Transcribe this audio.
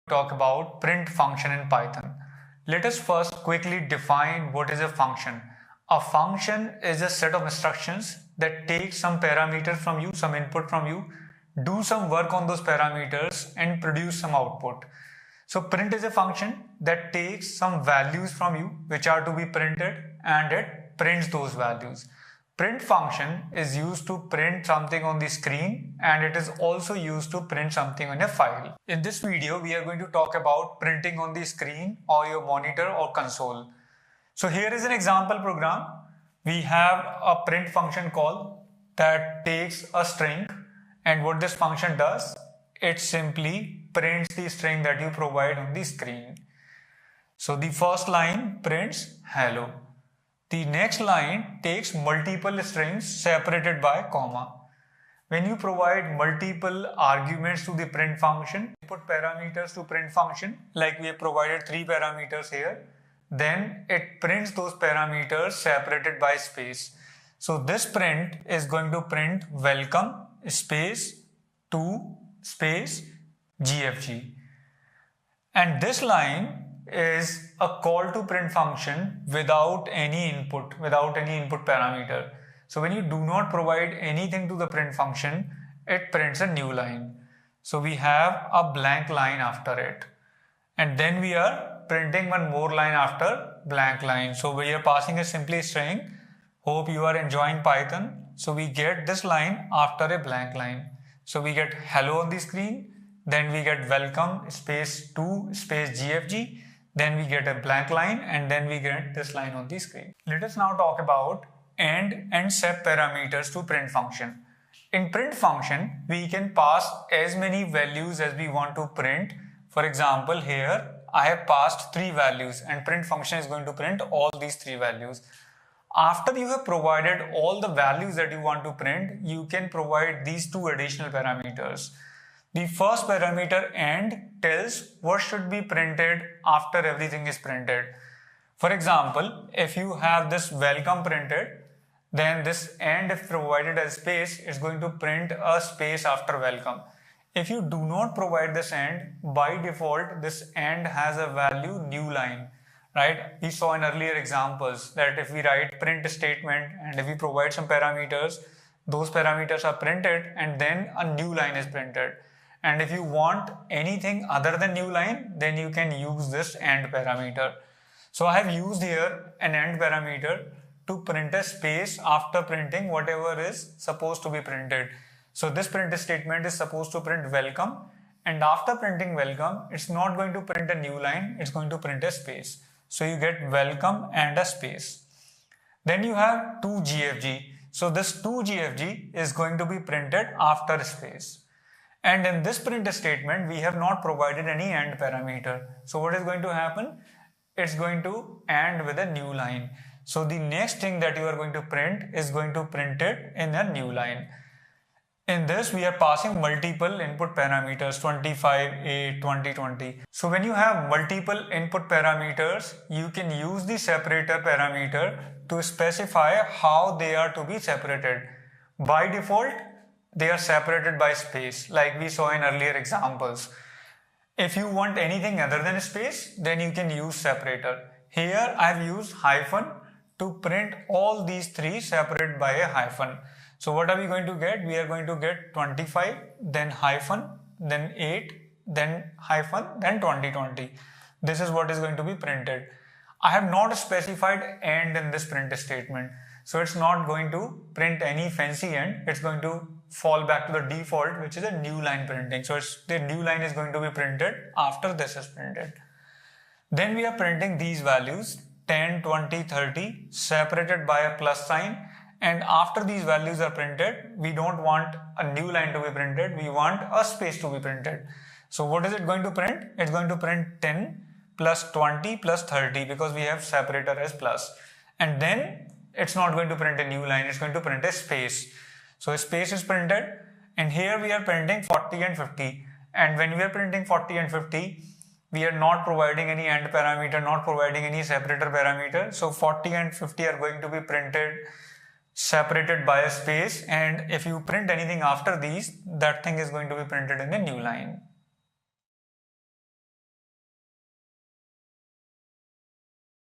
talk about print function in Python. Let us first quickly define what is a function. A function is a set of instructions that take some parameters from you, some input from you, do some work on those parameters and produce some output. So print is a function that takes some values from you which are to be printed and it prints those values. Print function is used to print something on the screen and it is also used to print something on a file. In this video, we are going to talk about printing on the screen or your monitor or console. So here is an example program. We have a print function call that takes a string, and what this function does, it simply prints the string that you provide on the screen. So the first line prints hello. The next line takes multiple strings separated by comma. When you provide multiple arguments to the print function, input parameters to print function, like we have provided 3 parameters here, then it prints those parameters separated by space. So this print is going to print welcome space to space GFG. And this line is a call to print function without any input parameter. So when you do not provide anything to the print function, it prints a new line. So we have a blank line after it. And then we are printing one more line after blank line. So we are passing a simply string. Hope you are enjoying Python. So we get this line after a blank line. So we get hello on the screen. Then we get welcome space to space GFG. Then we get a blank line and then we get this line on the screen. Let us now talk about end and sep parameters to print function. In print function, we can pass as many values as we want to print. For example, here I have passed 3 values and print function is going to print all these 3 values. After you have provided all the values that you want to print, you can provide these 2 additional parameters. The first parameter end tells what should be printed after everything is printed. For example, if you have this welcome printed, then this end, if provided as space, is going to print a space after welcome. If you do not provide this end, by default, this end has a value new line, right? We saw in earlier examples that if we write print statement and if we provide some parameters, those parameters are printed and then a new line is printed. And if you want anything other than new line, then you can use this end parameter. So I have used here an end parameter to print a space after printing whatever is supposed to be printed. So this print statement is supposed to print welcome, and after printing welcome, it's not going to print a new line, it's going to print a space. So you get welcome and a space. Then you have 2 GFG. So this 2 GFG is going to be printed after space. And in this print statement, we have not provided any end parameter. So what is going to happen? It's going to end with a new line. So the next thing that you are going to print is going to print it in a new line. In this, we are passing multiple input parameters, 25, 8, 20, 20. So when you have multiple input parameters, you can use the separator parameter to specify how they are to be separated. By default, they are separated by space, like we saw in earlier examples. If you want anything other than space, then you can use separator. Here I have used hyphen to print all these 3 separated by a hyphen. So what are we going to get? We are going to get 25, then hyphen, then 8, then hyphen, then 20, 20. This is what is going to be printed. I have not specified end in this print statement. So it's not going to print any fancy end. It's going to fall back to the default, which is a new line printing. So the new line is going to be printed after this is printed. Then we are printing these values 10, 20, 30 separated by a plus sign. And after these values are printed, we don't want a new line to be printed. We want a space to be printed. So what is it going to print? It's going to print 10 plus 20 plus 30 because we have separator as plus. And then it's not going to print a new line. It's going to print a space. So a space is printed, and here we are printing 40 and 50. And when we are printing 40 and 50, we are not providing any end parameter, not providing any separator parameter. So 40 and 50 are going to be printed separated by a space, and if you print anything after these, that thing is going to be printed in a new line.